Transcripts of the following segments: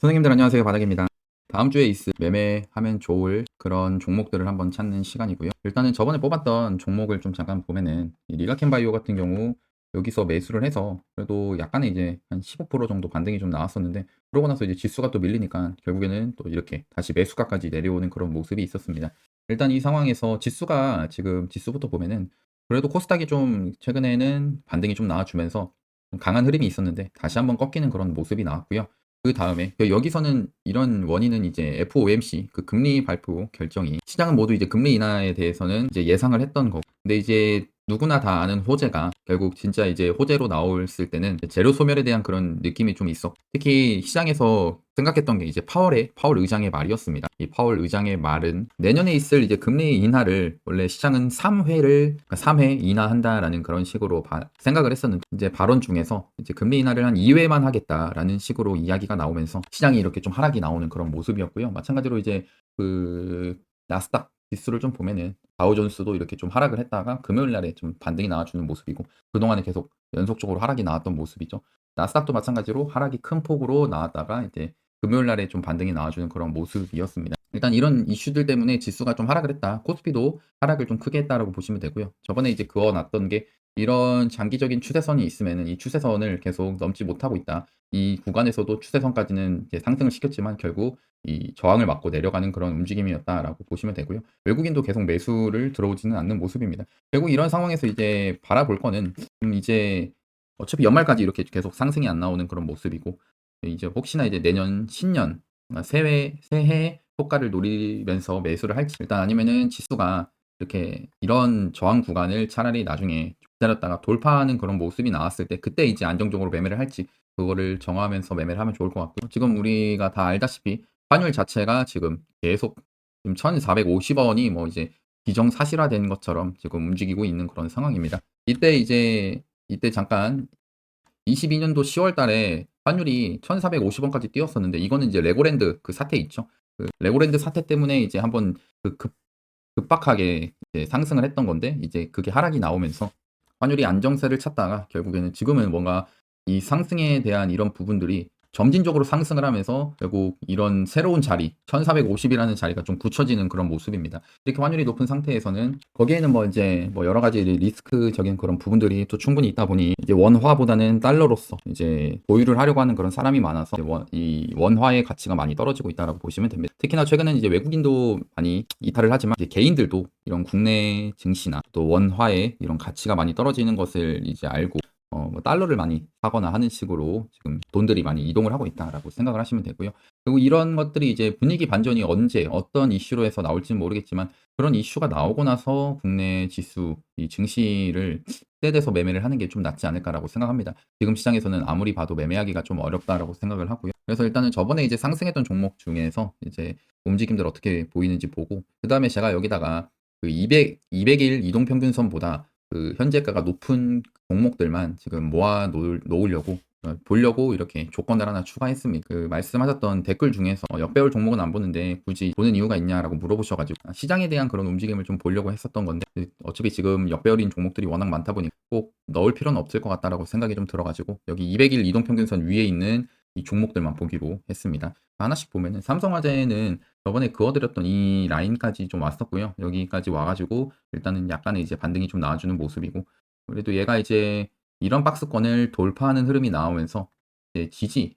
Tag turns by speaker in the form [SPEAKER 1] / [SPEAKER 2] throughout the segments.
[SPEAKER 1] 선생님들 안녕하세요. 바닥입니다. 다음 주에 있을 매매하면 좋을 그런 종목들을 한번 찾는 시간이고요. 일단은 저번에 뽑았던 종목을 좀 잠깐 보면은 이 리가켄바이오 같은 경우 여기서 매수를 해서 그래도 약간의 이제 한 15% 정도 반등이 좀 나왔었는데, 그러고 나서 이제 지수가 또 밀리니까 결국에는 또 이렇게 다시 매수가까지 내려오는 그런 모습이 있었습니다. 일단 이 상황에서 지수가 지금 지수부터 보면은 그래도 코스닥이 좀 최근에는 반등이 좀 나와주면서 좀 강한 흐름이 있었는데 다시 한번 꺾이는 그런 모습이 나왔고요. 그 다음에 여기서는 이런 원인은 이제 FOMC 그 금리 발표 결정이, 시장은 모두 이제 금리 인하에 대해서는 이제 예상을 했던 거고, 근데 이제 누구나 다 아는 호재가 결국 진짜 이제 호재로 나왔을 때는 재료 소멸에 대한 그런 느낌이 좀 있어. 특히 시장에서 생각했던 게 이제 파월 의장의 말이었습니다. 이 파월 의장의 말은 내년에 있을 이제 금리 인하를 원래 시장은 3회 인하한다라는 그런 식으로 생각을 했었는데, 이제 발언 중에서 이제 금리 인하를 한 2회만 하겠다라는 식으로 이야기가 나오면서 시장이 이렇게 좀 하락이 나오는 그런 모습이었고요. 마찬가지로 이제 그 나스닥 지수를 좀 보면은 다우존스도 이렇게 좀 하락을 했다가 금요일 날에 좀 반등이 나와주는 모습이고, 그동안에 계속 연속적으로 하락이 나왔던 모습이죠. 나스닥도 마찬가지로 하락이 큰 폭으로 나왔다가 이제 금요일 날에 좀 반등이 나와주는 그런 모습이었습니다. 일단 이런 이슈들 때문에 지수가 좀 하락을 했다. 코스피도 하락을 좀 크게 했다라고 보시면 되고요. 저번에 이제 그어놨던 게 이런 장기적인 추세선이 있으면은 이 추세선을 계속 넘지 못하고 있다. 이 구간에서도 추세선까지는 이제 상승을 시켰지만 결국 이 저항을 맞고 내려가는 그런 움직임이었다라고 보시면 되고요. 외국인도 계속 매수를 들어오지는 않는 모습입니다. 결국 이런 상황에서 이제 바라볼 거는 이제 어차피 연말까지 이렇게 계속 상승이 안 나오는 그런 모습이고, 이제 혹시나 이제 내년 신년 새해 효과를 노리면서 매수를 할지, 일단 아니면은 지수가 이렇게 이런 저항 구간을 차라리 나중에 기다렸다가 돌파하는 그런 모습이 나왔을 때 그때 이제 안정적으로 매매를 할지, 그거를 정하면서 매매를 하면 좋을 것 같고요. 지금 우리가 다 알다시피 환율 자체가 지금 계속 지금 1,450원이 뭐 이제 기정사실화된 것처럼 지금 움직이고 있는 그런 상황입니다. 이때 잠깐 22년도 10월 달에 환율이 1,450원까지 뛰었었는데, 이거는 이제 레고랜드 그 사태 있죠. 그 레고랜드 사태 때문에 이제 한번 그 급박하게 이제 상승을 했던 건데, 이제 그게 하락이 나오면서 환율이 안정세를 찾다가 결국에는 지금은 뭔가 이 상승에 대한 이런 부분들이 점진적으로 상승을 하면서 결국 이런 새로운 자리 1450이라는 자리가 좀 굳혀지는 그런 모습입니다. 이렇게 환율이 높은 상태에서는 거기에는 뭐 이제 뭐 여러 가지 리스크적인 그런 부분들이 또 충분히 있다 보니 이제 원화보다는 달러로서 이제 보유를 하려고 하는 그런 사람이 많아서 이 원화의 가치가 많이 떨어지고 있다라고 보시면 됩니다. 특히나 최근에는 이제 외국인도 많이 이탈을 하지만 이제 개인들도 이런 국내 증시나 또 원화의 이런 가치가 많이 떨어지는 것을 이제 알고 뭐 달러를 많이 사거나 하는 식으로 지금 돈들이 많이 이동을 하고 있다라고 생각을 하시면 되고요. 그리고 이런 것들이 이제 분위기 반전이 언제 어떤 이슈로 해서 나올지는 모르겠지만, 그런 이슈가 나오고 나서 국내 지수 이 증시를 떼대서 매매를 하는 게 좀 낫지 않을까라고 생각합니다. 지금 시장에서는 아무리 봐도 매매하기가 좀 어렵다라고 생각을 하고요. 그래서 일단은 저번에 이제 상승했던 종목 중에서 이제 움직임들 어떻게 보이는지 보고, 그 다음에 제가 여기다가 그 200일 이동평균선보다 그 현재가가 높은 종목들만 지금 놓으려고 보려고 이렇게 조건을 하나 추가했습니다. 그 말씀하셨던 댓글 중에서 역배열 종목은 안 보는데 굳이 보는 이유가 있냐라고 물어보셔가지고 시장에 대한 그런 움직임을 좀 보려고 했었던 건데, 어차피 지금 역배열인 종목들이 워낙 많다 보니 꼭 넣을 필요는 없을 것 같다라고 생각이 좀 들어가지고 여기 200일 이동평균선 위에 있는 이 종목들만 보기로 했습니다. 하나씩 보면은 삼성화재는 저번에 그어드렸던 이 라인까지 좀 왔었고요. 여기까지 와가지고 일단은 약간의 이제 반등이 좀 나와주는 모습이고, 그래도 얘가 이제 이런 박스권을 돌파하는 흐름이 나오면서 이제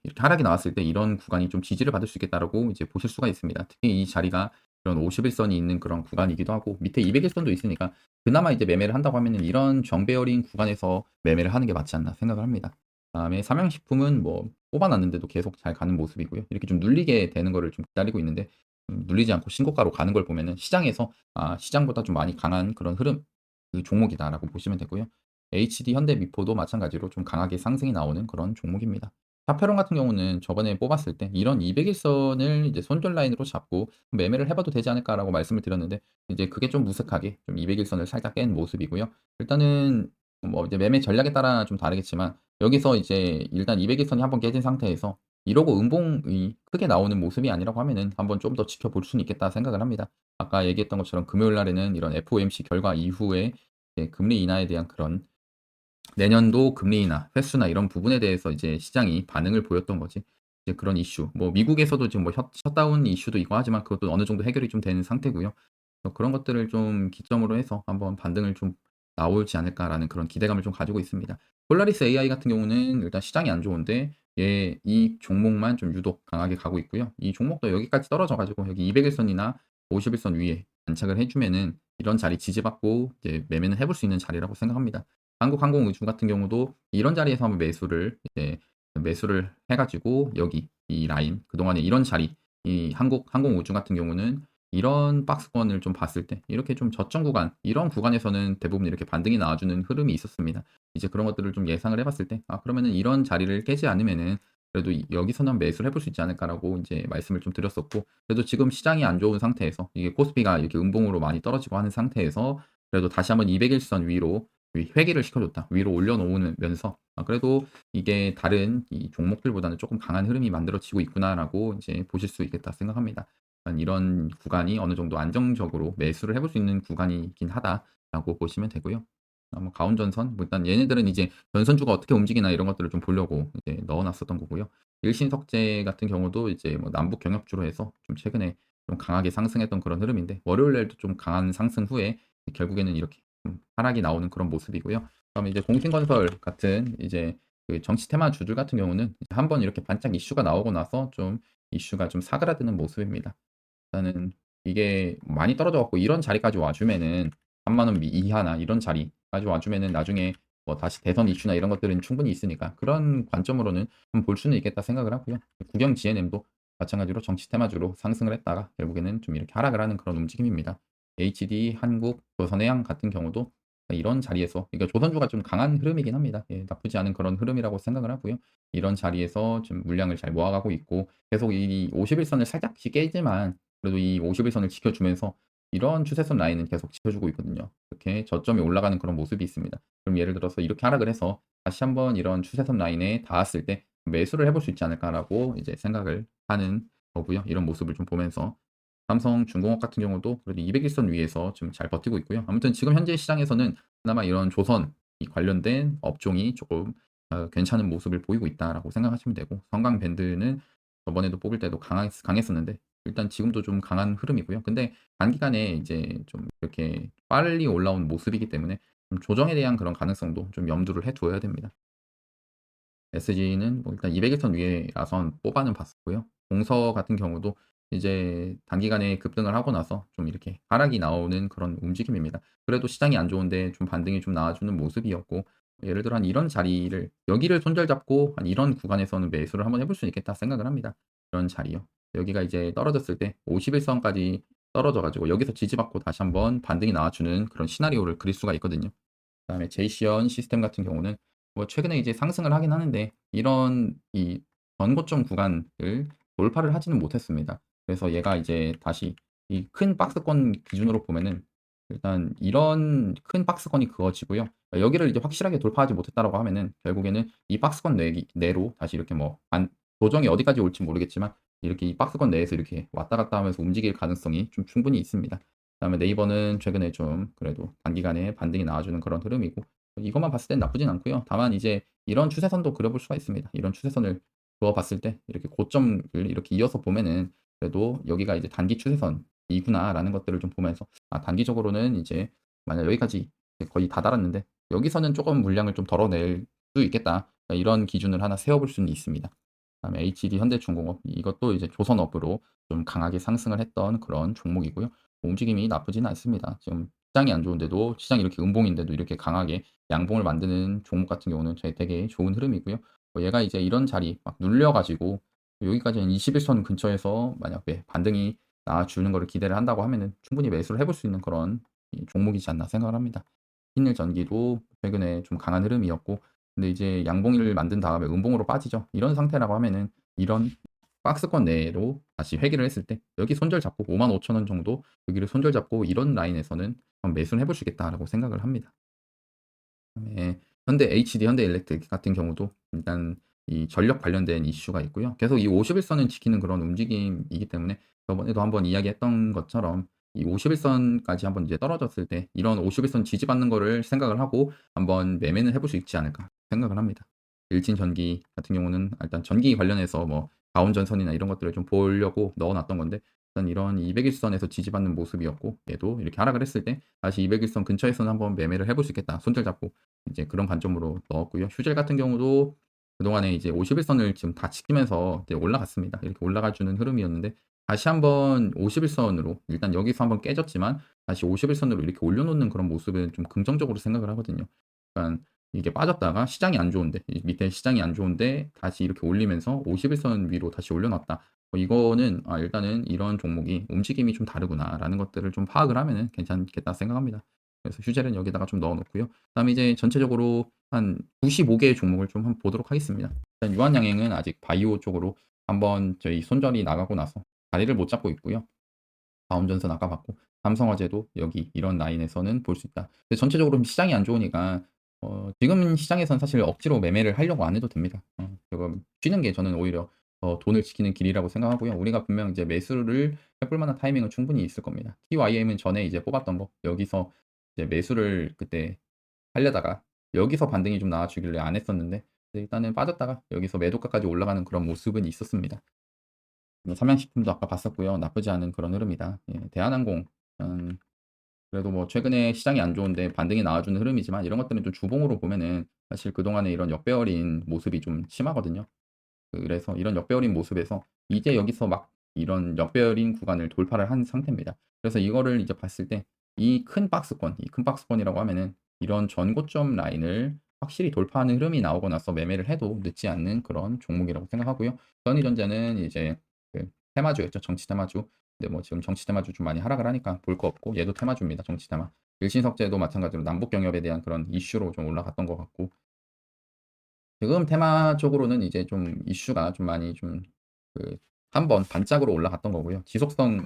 [SPEAKER 1] 이렇게 하락이 나왔을 때 이런 구간이 좀 지지를 받을 수 있겠다라고 이제 보실 수가 있습니다. 특히 이 자리가 이런 51선이 있는 그런 구간이기도 하고 밑에 200일선도 있으니까 그나마 이제 매매를 한다고 하면은 이런 정배열인 구간에서 매매를 하는 게 맞지 않나 생각을 합니다. 다음에 삼양식품은 뭐 뽑아놨는데도 계속 잘 가는 모습이고요. 이렇게 좀 눌리게 되는 거를 좀 기다리고 있는데, 눌리지 않고 신고가로 가는 걸 보면은 시장에서 시장보다 좀 많이 강한 그런 흐름 그 종목이다라고 보시면 되고요. HD 현대미포도 마찬가지로 좀 강하게 상승이 나오는 그런 종목입니다. 파페론 같은 경우는 저번에 뽑았을 때 이런 200일선을 이제 손절 라인으로 잡고 매매를 해봐도 되지 않을까라고 말씀을 드렸는데, 이제 그게 좀 무색하게 좀 200일선을 살짝 깬 모습이고요. 일단은 뭐 이제 매매 전략에 따라 좀 다르겠지만 여기서 이제 일단 200일선이 한번 깨진 상태에서 이러고 음봉이 크게 나오는 모습이 아니라고 하면은 한번 좀 더 지켜볼 수는 있겠다 생각을 합니다. 아까 얘기했던 것처럼 금요일 날에는 이런 FOMC 결과 이후에 금리 인하에 대한 그런 내년도 금리 인하 횟수나 이런 부분에 대해서 이제 시장이 반응을 보였던 거지. 이제 그런 이슈, 뭐 미국에서도 지금 뭐 셧다운 이슈도 있고 하지만 그것도 어느 정도 해결이 좀 된 상태고요. 그런 것들을 좀 기점으로 해서 한번 반등을 좀 나오지 않을까라는 그런 기대감을 좀 가지고 있습니다. 폴라리스 AI 같은 경우는 일단 시장이 안 좋은데 이 종목만 좀 유독 강하게 가고 있고요. 이 종목도 여기까지 떨어져 가지고 여기 200일선이나 50일선 위에 안착을 해주면은 이런 자리 지지받고 이제 매매는 해볼 수 있는 자리라고 생각합니다. 한국항공우주 같은 경우도 이런 자리에서 한번 매수를 해가지고 여기 이 라인 그동안에 이런 자리 이 한국항공우주 같은 경우는 이런 박스권을 좀 봤을 때 이렇게 좀 저점 구간 이런 구간에서는 대부분 이렇게 반등이 나와주는 흐름이 있었습니다. 이제 그런 것들을 좀 예상을 해봤을 때 그러면은 이런 자리를 깨지 않으면은 그래도 여기서는 매수를 해볼 수 있지 않을까라고 이제 말씀을 좀 드렸었고 그래도 지금 시장이 안 좋은 상태에서 이게 코스피가 이렇게 음봉으로 많이 떨어지고 하는 상태에서 그래도 다시 한번 200일선 위로 회귀를 시켜줬다. 위로 올려놓으면서 그래도 이게 다른 이 종목들보다는 조금 강한 흐름이 만들어지고 있구나라고 이제 보실 수 있겠다 생각합니다. 이런 구간이 어느 정도 안정적으로 매수를 해볼 수 있는 구간이긴 하다라고 보시면 되고요. 뭐 가운전선, 뭐 일단 얘네들은 이제 전선주가 어떻게 움직이나 이런 것들을 좀 보려고 이제 넣어놨었던 거고요. 일신석재 같은 경우도 이제 뭐 남북 경협주로 해서 좀 최근에 좀 강하게 상승했던 그런 흐름인데 월요일 날도 좀 강한 상승 후에 결국에는 이렇게 좀 하락이 나오는 그런 모습이고요. 그다음에 이제 공신건설 같은 이제 그 정치 테마 주들 같은 경우는 한번 이렇게 반짝 이슈가 나오고 나서 좀 이슈가 좀 사그라드는 모습입니다. 일단은 이게 많이 떨어져 갖고 이런 자리까지 와주면은 3만 원 이하나 이런 자리까지 와주면은 나중에 뭐 다시 대선 이슈나 이런 것들은 충분히 있으니까 그런 관점으로는 좀 볼 수는 있겠다 생각을 하고요. 국영 GNM도 마찬가지로 정치 테마주로 상승을 했다가 결국에는 좀 이렇게 하락을 하는 그런 움직임입니다. HD, 한국, 조선해양 같은 경우도 이런 자리에서 그러니까 조선주가 좀 강한 흐름이긴 합니다. 나쁘지 않은 그런 흐름이라고 생각을 하고요. 이런 자리에서 좀 물량을 잘 모아가고 있고 계속 이 51선을 살짝씩 깨지만 그래도 이 51선을 지켜주면서 이런 추세선 라인은 계속 지켜주고 있거든요. 이렇게 저점이 올라가는 그런 모습이 있습니다. 그럼 예를 들어서 이렇게 하락을 해서 다시 한번 이런 추세선 라인에 닿았을 때 매수를 해볼 수 있지 않을까라고 이제 생각을 하는 거고요. 이런 모습을 좀 보면서 삼성중공업 같은 경우도 그래도 200일선 위에서 좀 잘 버티고 있고요. 아무튼 지금 현재 시장에서는 그나마 이런 조선 이 관련된 업종이 조금 괜찮은 모습을 보이고 있다라고 생각하시면 되고 성강밴드는 저번에도 뽑을 때도 강했었는데 일단 지금도 좀 강한 흐름이고요. 근데 단기간에 이제 좀 이렇게 빨리 올라온 모습이기 때문에 좀 조정에 대한 그런 가능성도 좀 염두를 해두어야 됩니다. SG는 뭐 일단 200일선 위에라선 뽑아는 봤었고요. 공서 같은 경우도 이제 단기간에 급등을 하고 나서 좀 이렇게 하락이 나오는 그런 움직임입니다. 그래도 시장이 안 좋은데 좀 반등이 좀 나와주는 모습이었고 예를 들어 한 이런 자리를 여기를 손절잡고 한 이런 구간에서는 매수를 한번 해볼 수 있겠다 생각을 합니다. 이런 자리요. 여기가 이제 떨어졌을 때 51선까지 떨어져 가지고 여기서 지지받고 다시 한번 반등이 나와주는 그런 시나리오를 그릴 수가 있거든요. 그다음에 제이시언 시스템 같은 경우는 뭐 최근에 이제 상승을 하긴 하는데 이런 이 전고점 구간을 돌파를 하지는 못했습니다. 그래서 얘가 이제 다시 이 큰 박스권 기준으로 보면은 일단 이런 큰 박스권이 그어지고요. 여기를 이제 확실하게 돌파하지 못했다라고 하면은 결국에는 이 박스권 내로 다시 이렇게 뭐 조정이 어디까지 올지 모르겠지만 이렇게 이 박스권 내에서 이렇게 왔다 갔다 하면서 움직일 가능성이 좀 충분히 있습니다. 그다음에 네이버는 최근에 좀 그래도 단기간에 반등이 나와주는 그런 흐름이고 이것만 봤을 땐 나쁘진 않고요. 다만 이제 이런 추세선도 그려볼 수가 있습니다. 이런 추세선을 그어봤을 때 이렇게 고점을 이렇게 이어서 보면은 그래도 여기가 이제 단기 추세선이구나라는 것들을 좀 보면서 단기적으로는 이제 만약 여기까지 이제 거의 다 달았는데 여기서는 조금 물량을 좀 덜어낼 수 있겠다. 이런 기준을 하나 세워볼 수는 있습니다. 그다음에 HD 현대중공업 이것도 이제 조선업으로 좀 강하게 상승을 했던 그런 종목이고요. 움직임이 나쁘지는 않습니다. 지금 시장이 안 좋은데도 시장이 이렇게 음봉인데도 이렇게 강하게 양봉을 만드는 종목 같은 경우는 되게 좋은 흐름이고요. 얘가 이제 이런 자리 막 눌려가지고 여기까지 는 21선 근처에서 만약에 반등이 나와주는 것을 기대를 한다고 하면은 충분히 매수를 해볼 수 있는 그런 종목이지 않나 생각을 합니다. 신일전기도 최근에 좀 강한 흐름이었고 근데 이제 양봉을 만든 다음에 음봉으로 빠지죠. 이런 상태라고 하면은 이런 박스권 내로 다시 회귀를 했을 때 여기 손절 잡고 55,000원 정도 여기를 손절 잡고 이런 라인에서는 한번 매수를 해볼 수 있겠다라고 생각을 합니다. 그다음에 현대 HD, 현대일렉트릭 같은 경우도 일단 이 전력 관련된 이슈가 있고요. 계속 이 51선을 지키는 그런 움직임이기 때문에 저번에도 한번 이야기했던 것처럼 이 51선까지 한번 이제 떨어졌을 때 이런 51선 지지받는 거를 생각을 하고 한번 매매는 해볼 수 있지 않을까 생각을 합니다. 일진전기 같은 경우는 일단 전기 관련해서 뭐 가온전선이나 이런 것들을 좀 보려고 넣어 놨던 건데, 일단 이런 200일선에서 지지받는 모습이었고, 얘도 이렇게 하락을 했을 때 다시 200일선 근처에서는 한번 매매를 해볼 수 있겠다, 손절 잡고, 이제 그런 관점으로 넣었고요. 휴젤 같은 경우도 그동안에 이제 50일선을 지금 다 지키면서 이제 올라갔습니다. 이렇게 올라가주는 흐름이었는데, 다시 한번 50일선으로, 일단 여기서 한번 깨졌지만 다시 50일선으로 이렇게 올려놓는 그런 모습은 좀 긍정적으로 생각을 하거든요. 그러니까 이게 빠졌다가 시장이 안 좋은데, 밑에 시장이 안 좋은데 다시 이렇게 올리면서 50일선 위로 다시 올려놨다. 이거는 일단은 이런 종목이 움직임이 좀 다르구나라는 것들을 좀 파악을 하면은 괜찮겠다 생각합니다. 그래서 휴젤은 여기다가 좀 넣어놓고요. 그다음에 이제 전체적으로 한 95개의 종목을 좀 한번 보도록 하겠습니다. 일단 유한양행은 아직 바이오 쪽으로 한번 저희 손절이 나가고 나서 자리를 못 잡고 있고요. 다운전선 아까 봤고, 삼성화재도 여기 이런 라인에서는 볼 수 있다. 근데 전체적으로 시장이 안 좋으니까 지금 시장에선 사실 억지로 매매를 하려고 안 해도 됩니다. 조금 쉬는 게 저는 오히려 돈을 지키는 길이라고 생각하고요. 우리가 분명 이제 매수를 해볼 만한 타이밍은 충분히 있을 겁니다. TYM은 전에 이제 뽑았던 거, 여기서 이제 매수를 그때 하려다가 여기서 반등이 좀 나와주길래 안 했었는데, 일단은 빠졌다가 여기서 매도가까지 올라가는 그런 모습은 있었습니다. 삼양식품도 아까 봤었고요. 나쁘지 않은 그런 흐름이다. 예, 대한항공, 그래도 뭐 최근에 시장이 안 좋은데 반등이 나와주는 흐름이지만, 이런 것들은 좀 주봉으로 보면은 사실 그동안에 이런 역배열인 모습이 좀 심하거든요. 그래서 이런 역배열인 모습에서 이제 여기서 막 이런 역배열인 구간을 돌파를 한 상태입니다. 그래서 이거를 이제 봤을 때 이 큰 박스권, 이 큰 박스권이라고 하면은 이런 전고점 라인을 확실히 돌파하는 흐름이 나오고 나서 매매를 해도 늦지 않는 그런 종목이라고 생각하고요. 선의전자는 이제 그 테마주였죠. 정치 테마주. 근데 뭐 지금 정치 테마주 좀 많이 하락을 하니까 볼 거 없고, 얘도 테마주입니다. 정치 테마. 일신석재도 마찬가지로 남북 경협에 대한 그런 이슈로 좀 올라갔던 것 같고, 지금 테마 쪽으로는 이제 좀 이슈가 좀 많이 좀 그 한번 반짝으로 올라갔던 거고요. 지속성이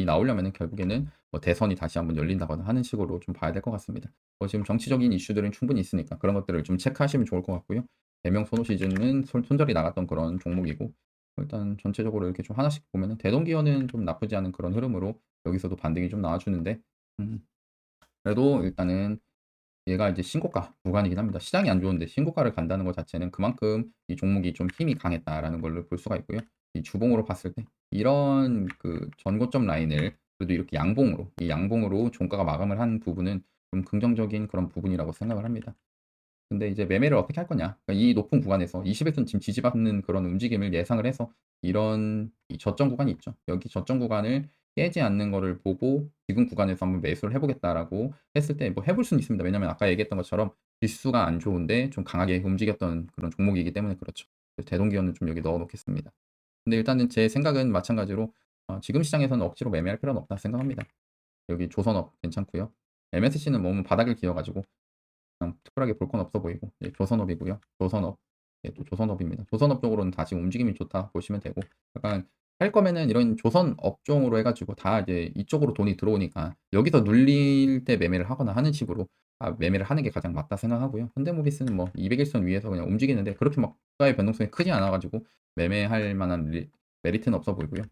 [SPEAKER 1] 나오려면은 결국에는 뭐 대선이 다시 한번 열린다거나 하는 식으로 좀 봐야 될 것 같습니다. 지금 정치적인 이슈들은 충분히 있으니까 그런 것들을 좀 체크하시면 좋을 것 같고요. 대명 선호 시즌은 손절이 나갔던 그런 종목이고, 일단 전체적으로 이렇게 좀 하나씩 보면은 대동기업은 좀 나쁘지 않은 그런 흐름으로 여기서도 반등이 좀 나와주는데, 그래도 일단은 얘가 이제 신고가 구간이긴 합니다. 시장이 안 좋은데 신고가를 간다는 것 자체는 그만큼 이 종목이 좀 힘이 강했다라는 걸로 볼 수가 있고요. 이 주봉으로 봤을 때 이런 그 전고점 라인을 그래도 이렇게 양봉으로, 이 양봉으로 종가가 마감을 한 부분은 좀 긍정적인 그런 부분이라고 생각을 합니다. 근데 이제 매매를 어떻게 할 거냐? 그러니까 이 높은 구간에서 20일선 지금 지지받는 그런 움직임을 예상을 해서 이런 이 저점 구간이 있죠. 여기 저점 구간을 깨지 않는 거를 보고 지금 구간에서 한번 매수를 해보겠다라고 했을 때 뭐 해볼 수는 있습니다. 왜냐면 아까 얘기했던 것처럼 지수가 안 좋은데 좀 강하게 움직였던 그런 종목이기 때문에 그렇죠. 대동기업은 좀 여기 넣어 놓겠습니다. 근데 일단은 제 생각은 마찬가지로 지금 시장에서는 억지로 매매할 필요는 없다 생각합니다. 여기 조선업 괜찮고요. MSC는 뭐 바닥을 기어가지고 그냥 특별하게 볼 건 없어 보이고, 예, 조선업이고요. 조선업, 예, 또 조선업입니다. 조선업 쪽으로는 다시 움직임이 좋다 보시면 되고, 약간 할 거면은 이런 조선 업종으로 해가지고 다 이제 이쪽으로 돈이 들어오니까 여기서 눌릴 때 매매를 하거나 하는 식으로 매매를 하는 게 가장 맞다 생각하고요. 현대모비스는 뭐 200일선 위에서 그냥 움직이는데 그렇게 막 주가의 변동성이 크지 않아가지고 매매할 만한 메리트는 없어 보이고요.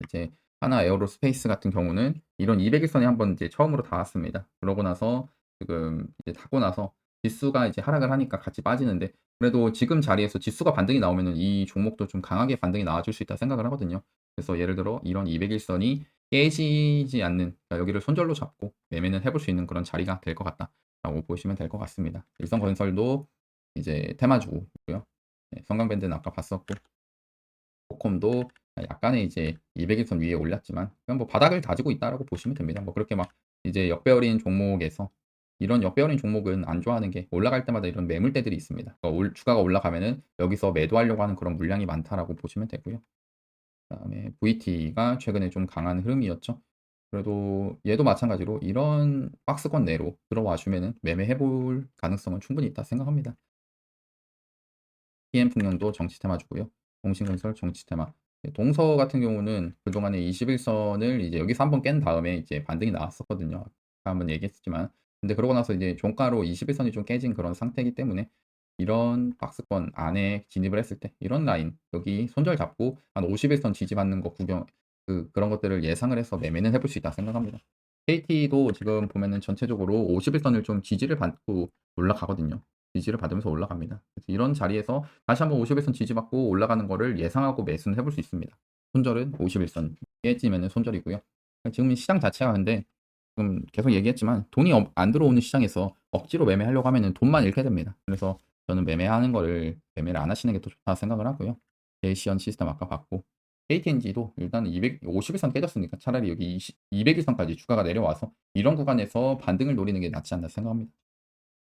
[SPEAKER 1] 이제 하나 에어로스페이스 같은 경우는 이런 200일선에 한번 이제 처음으로 닿았습니다. 그러고 나서 지금 이제 닿고 나서 지수가 이제 하락을 하니까 같이 빠지는데, 그래도 지금 자리에서 지수가 반등이 나오면은 이 종목도 좀 강하게 반등이 나와줄 수 있다 생각을 하거든요. 그래서 예를 들어 이런 200일선이 깨지지 않는, 그러니까 여기를 손절로 잡고 매매는 해볼 수 있는 그런 자리가 될 것 같다라고 보시면 될 것 같습니다. 일성건설도 이제 테마주고요. 네, 성강밴드는 아까 봤었고, 코콤도 약간의 이제 200일선 위에 올랐지만 그냥 뭐 바닥을 다지고 있다라고 보시면 됩니다. 뭐 그렇게 막 이제 역배열인 종목에서, 이런 역배열인 종목은 안 좋아하는 게 올라갈 때마다 이런 매물대들이 있습니다. 그러니까 주가가 올라가면은 여기서 매도하려고 하는 그런 물량이 많다라고 보시면 되고요. 그다음에 VT가 최근에 좀 강한 흐름이었죠. 그래도 얘도 마찬가지로 이런 박스권 내로 들어와 주면은 매매해 볼 가능성은 충분히 있다 생각합니다. PM풍력도 정치 테마주고요. 동신건설 정치 테마. 동서 같은 경우는 그동안에 21선을 이제 여기서 한번 깬 다음에 이제 반등이 나왔었거든요. 아까 한번 얘기했지만. 근데 그러고 나서 이제 종가로 21선이 좀 깨진 그런 상태이기 때문에 이런 박스권 안에 진입을 했을 때 이런 라인 여기 손절 잡고 한 51선 지지받는 거 구경, 그런 것들을 예상을 해서 매매는 해볼 수 있다 생각합니다. KT도 지금 보면은 전체적으로 51선을 좀 지지를 받고 올라가거든요. 지지를 받으면서 올라갑니다. 그래서 이런 자리에서 다시 한번 50일선 지지받고 올라가는 거를 예상하고 매수는 해볼 수 있습니다. 손절은 50일선 깨지면은 손절이고요. 지금 시장 자체가 근데 지금 계속 얘기했지만 돈이 안 들어오는 시장에서 억지로 매매하려고 하면은 돈만 잃게 됩니다. 그래서 저는 매매하는 거를 매매를 안 하시는 게 더 좋다 생각을 하고요. 제이시언 시스템 아까 봤고 KTNG도 일단 250일선 깨졌으니까 차라리 여기 200일선까지 주가가 내려와서 이런 구간에서 반등을 노리는 게 낫지 않나 생각합니다.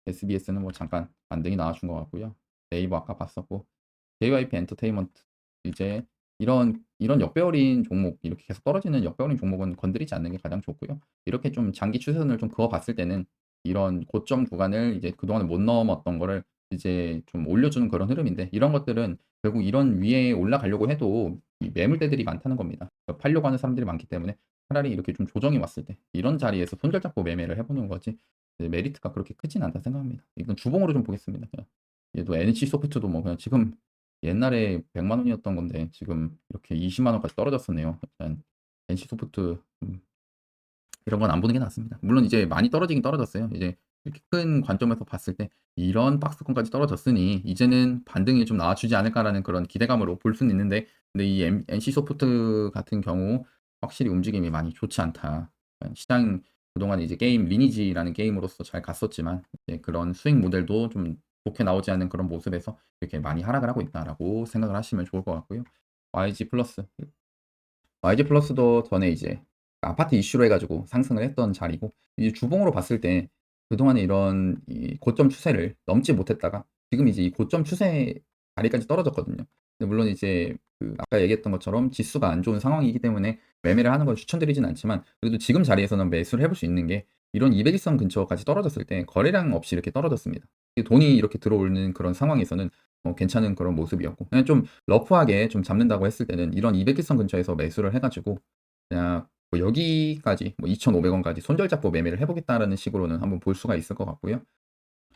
[SPEAKER 1] SBS는 뭐 잠깐 반등이 나와준 것 같고요. 네이버 아까 봤었고 JYP 엔터테인먼트 이제 이런 역배열인 종목 이렇게 계속 떨어지는 역배열인 종목은 건드리지 않는 게 가장 좋고요. 이렇게 좀 장기 추세선을 좀 그어 봤을 때는 이런 고점 구간을 이제 그동안에 못 넘었던 거를 이제 좀 올려주는 그런 흐름인데 이런 것들은 결국 이런 위에 올라가려고 해도 이 매물대들이 많다는 겁니다. 팔려고 하는 사람들이 많기 때문에 차라리 이렇게 좀 조정이 왔을 때 이런 자리에서 손절 잡고 매매를 해보는 거지 메리트가 그렇게 크진 않다 생각합니다. 이건 주봉으로 좀 보겠습니다. 그냥 얘도 NC소프트도 뭐 그냥 지금 옛날에 100만 원이었던 건데 지금 이렇게 20만 원까지 떨어졌었네요. 일단 NC소프트 이런 건 안 보는 게 낫습니다. 물론 이제 많이 떨어지긴 떨어졌어요. 이제 이렇게 큰 관점에서 봤을 때 이런 박스권까지 떨어졌으니 이제는 반등이 좀 나와주지 않을까라는 그런 기대감으로 볼 수는 있는데 근데 이 NC소프트 같은 경우 확실히 움직임이 많이 좋지 않다. 시장 그동안 이제 게임 리니지라는 게임으로서 잘 갔었지만 이제 그런 수익 모델도 좀 좋게 나오지 않는 그런 모습에서 이렇게 많이 하락을 하고 있다라고 생각을 하시면 좋을 것 같고요. YG 플러스 YG 플러스도 전에 이제 아파트 이슈로 해가지고 상승을 했던 자리고 이제 주봉으로 봤을 때 그동안에 이런 이 고점 추세를 넘지 못했다가 지금 이제 이 고점 추세 자리까지 떨어졌거든요. 근데 물론 이제 그 아까 얘기했던 것처럼 지수가 안 좋은 상황이기 때문에 매매를 하는 걸 추천드리진 않지만 그래도 지금 자리에서는 매수를 해볼 수 있는 게 이런 200일선 근처까지 떨어졌을 때 거래량 없이 이렇게 떨어졌습니다. 돈이 이렇게 들어오는 그런 상황에서는 괜찮은 그런 모습이었고 그냥 좀 러프하게 좀 잡는다고 했을 때는 이런 200일선 근처에서 매수를 해가지고 그냥 뭐 여기까지 뭐 2,500원까지 손절 잡고 매매를 해보겠다라는 식으로는 한번 볼 수가 있을 것 같고요.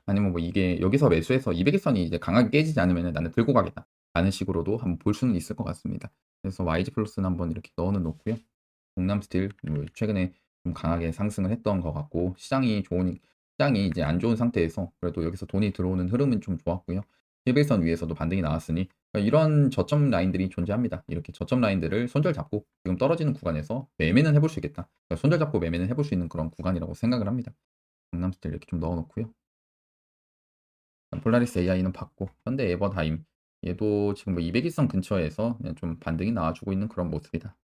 [SPEAKER 1] 아니면 뭐 이게 여기서 매수해서 200일선이 이제 강하게 깨지지 않으면 나는 들고 가겠다 라는 식으로도 한번 볼 수는 있을 것 같습니다. 그래서 YG 플러스는 한번 이렇게 넣어는 놓고요. 동남스틸 최근에 좀 강하게 상승을 했던 것 같고 시장이 이제 안 좋은 상태에서 그래도 여기서 돈이 들어오는 흐름은 좀 좋았고요. 11선 위에서도 반등이 나왔으니 그러니까 이런 저점 라인들이 존재합니다. 이렇게 저점 라인들을 손절 잡고 지금 떨어지는 구간에서 매매는 해볼 수 있겠다. 그러니까 손절 잡고 매매는 해볼 수 있는 그런 구간이라고 생각을 합니다. 동남스틸 이렇게 좀 넣어놓고요. 폴라리스 AI는 받고 현대 에버다임 얘도 지금 뭐 200일선 근처에서 그냥 좀 반등이 나와주고 있는 그런 모습이다.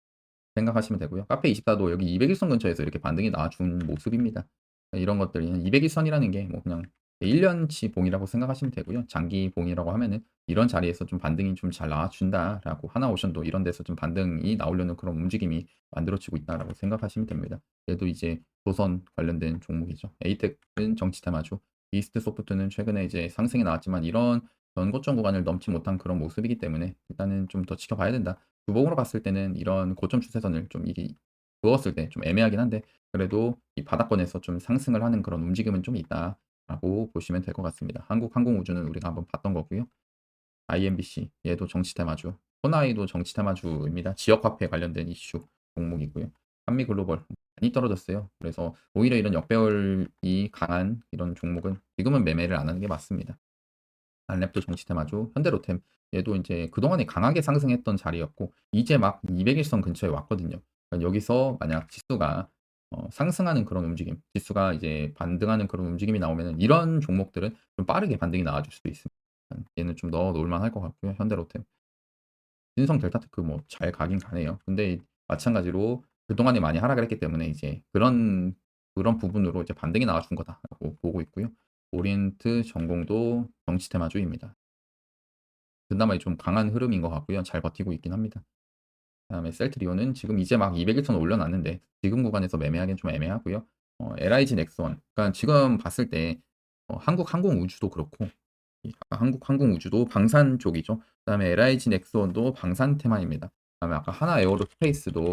[SPEAKER 1] 생각하시면 되고요. 카페24도 여기 200일선 근처에서 이렇게 반등이 나와준 모습입니다. 이런 것들이 200일선이라는 게 뭐 그냥 1년치 봉이라고 생각하시면 되고요. 장기 봉이라고 하면은 이런 자리에서 좀 반등이 좀 잘 나와준다라고 하나오션도 이런 데서 좀 반등이 나오려는 그런 움직임이 만들어지고 있다라고 생각하시면 됩니다. 얘도 이제 조선 관련된 종목이죠. 에이텍은 정치테마주, 이스트 소프트는 최근에 이제 상승이 나왔지만 이런 전고점 구간을 넘지 못한 그런 모습이기 때문에 일단은 좀 더 지켜봐야 된다. 주봉으로 봤을 때는 이런 고점 추세선을 좀 이게 그었을 때 좀 애매하긴 한데 그래도 이 바닥권에서 좀 상승을 하는 그런 움직임은 좀 있다라고 보시면 될 것 같습니다. 한국항공우주는 우리가 한번 봤던 거고요. IMBC 얘도 정치 테마주, 호나이도 정치 테마주입니다. 지역화폐 관련된 이슈 종목이고요. 한미글로벌 많이 떨어졌어요. 그래서 오히려 이런 역배열이 강한 이런 종목은 지금은 매매를 안 하는 게 맞습니다. 안랩도 정치 테마주, 현대로템 얘도 이제 그동안에 강하게 상승했던 자리였고 이제 막 200일선 근처에 왔거든요. 그러니까 여기서 만약 지수가 상승하는 그런 움직임, 지수가 이제 반등하는 그런 움직임이 나오면은 이런 종목들은 좀 빠르게 반등이 나와줄 수도 있습니다. 얘는 좀 넣어 놓을 만할 것 같고요. 현대로템. 신성 델타테크 뭐 잘 가긴 가네요. 근데 마찬가지로 그동안에 많이 하락을 했기 때문에 이제 그런 부분으로 이제 반등이 나와준 거다라고 보고 있고요. 오리엔트 전공도 정치 테마주입니다. 그나마 좀 강한 흐름인 것 같고요. 잘 버티고 있긴 합니다. 그다음에 셀트리온은 지금 이제 막 200일선 올려놨는데 지금 구간에서 매매하기는 좀 애매하고요. LIG 넥스원 그러니까 지금 봤을 때 한국항공우주도 그렇고 한국항공우주도 방산 쪽이죠. 그다음에 LIG 넥스원도 방산 테마입니다. 그다음에 아까 하나 에어로스페이스도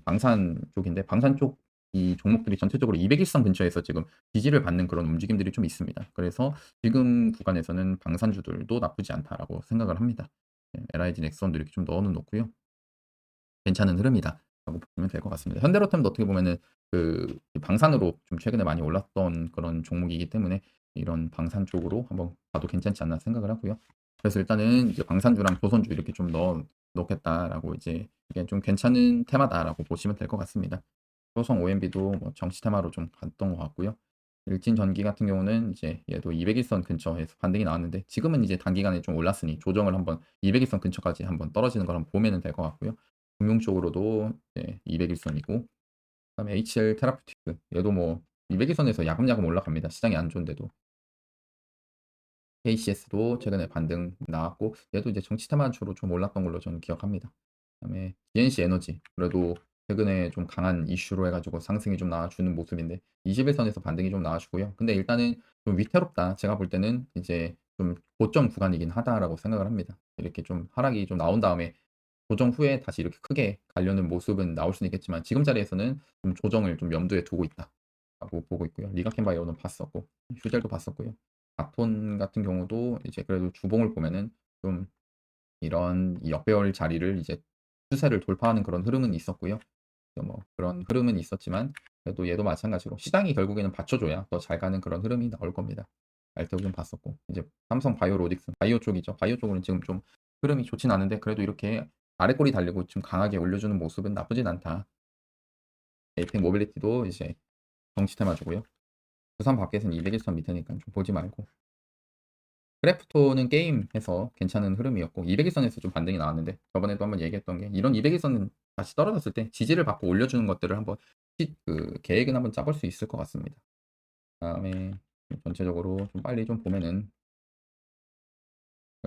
[SPEAKER 1] 방산 쪽인데 방산 쪽 이 종목들이 전체적으로 200일선 근처에서 지금 지지를 받는 그런 움직임들이 좀 있습니다. 그래서 지금 구간에서는 방산주들도 나쁘지 않다라고 생각을 합니다. LIG 넥스원도 이렇게 좀 넣어는 놓고요. 괜찮은 흐름이다라고 보면 될 것 같습니다. 현대로템도 어떻게 보면은 그 방산으로 좀 최근에 많이 올랐던 그런 종목이기 때문에 이런 방산 쪽으로 한번 봐도 괜찮지 않나 생각을 하고요. 그래서 일단은 이제 방산주랑 조선주 이렇게 좀 넣겠다라고 이제 이게 좀 괜찮은 테마다라고 보시면 될 것 같습니다. 효성 OMB도 뭐 정치 테마로 좀 갔던 것 같고요. 일진전기 같은 경우는 이제 얘도 200일선 근처에서 반등이 나왔는데 지금은 이제 단기간에 좀 올랐으니 조정을 한번 200일선 근처까지 한번 떨어지는 걸 한번 보면 될 것 같고요. 금융 쪽으로도 이제 200일선이고 그다음에 HL 테라퓨티크 얘도 뭐 200일선에서 야금야금 올라갑니다. 시장이 안 좋은데도. KCS도 최근에 반등 나왔고 얘도 이제 정치 테마 주로 좀 올랐던 걸로 저는 기억합니다. 그다음에 DNC 에너지 그래도 최근에 좀 강한 이슈로 해가지고 상승이 좀 나와주는 모습인데 21선에서 반등이 좀 나와주고요. 근데 일단은 좀 위태롭다. 제가 볼 때는 이제 좀 고점 구간이긴 하다라고 생각을 합니다. 이렇게 좀 하락이 좀 나온 다음에 조정 후에 다시 이렇게 크게 가려는 모습은 나올 수는 있겠지만 지금 자리에서는 좀 조정을 좀 염두에 두고 있다라고 보고 있고요. 리가켄바이오는 봤었고 휴젤도 봤었고요. 아톤 같은 경우도 이제 그래도 주봉을 보면은 좀 이런 이 역배열 자리를 이제 추세를 돌파하는 그런 흐름은 있었고요. 뭐 그런 흐름은 있었지만 그래도 얘도 마찬가지로 시장이 결국에는 받쳐줘야 더 잘 가는 그런 흐름이 나올 겁니다. 알테오 좀 봤었고 이제 삼성 바이오로직스 바이오 쪽이죠. 바이오 쪽으로는 지금 좀 흐름이 좋진 않은데 그래도 이렇게 아래 꼬리 달리고 좀 강하게 올려주는 모습은 나쁘진 않다. 에이펙 모빌리티도 이제 정치 테마주고요. 부산 밖에서는 200일선 밑에니까 좀 보지 말고 크래프톤은 게임에서 괜찮은 흐름이었고 200일선에서 좀 반등이 나왔는데 저번에도 한번 얘기했던 게 이런 200일선은 다시 떨어졌을 때 지지를 받고 올려주는 것들을 한번 그 계획은 한번 짜볼 수 있을 것 같습니다. 그다음에 전체적으로 좀 빨리 좀 보면은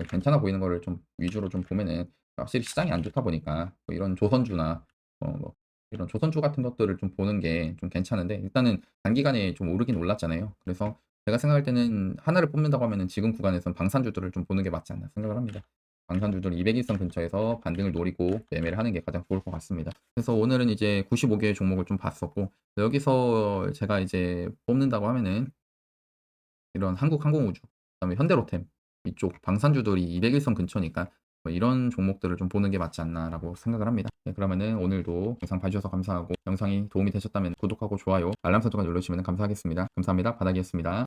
[SPEAKER 1] 괜찮아 보이는 거를 좀 위주로 좀 보면은 확실히 시장이 안 좋다 보니까 뭐 이런 조선주나 뭐 이런 조선주 같은 것들을 좀 보는 게 좀 괜찮은데 일단은 단기간에 좀 오르긴 올랐잖아요. 그래서 제가 생각할 때는 하나를 뽑는다고 하면은 지금 구간에선 방산주들을 좀 보는 게 맞지 않나 생각을 합니다. 방산주들 200일선 근처에서 반등을 노리고 매매를 하는 게 가장 좋을 것 같습니다. 그래서 오늘은 이제 95개의 종목을 좀 봤었고 여기서 제가 이제 뽑는다고 하면은 이런 한국항공우주, 그다음에 현대로템 이쪽 방산주들이 200일선 근처니까 뭐 이런 종목들을 좀 보는 게 맞지 않나라고 생각을 합니다. 네, 그러면은 오늘도 영상 봐주셔서 감사하고 영상이 도움이 되셨다면 구독하고 좋아요, 알람 설정까지 눌러주시면 감사하겠습니다. 감사합니다. 바닥이었습니다.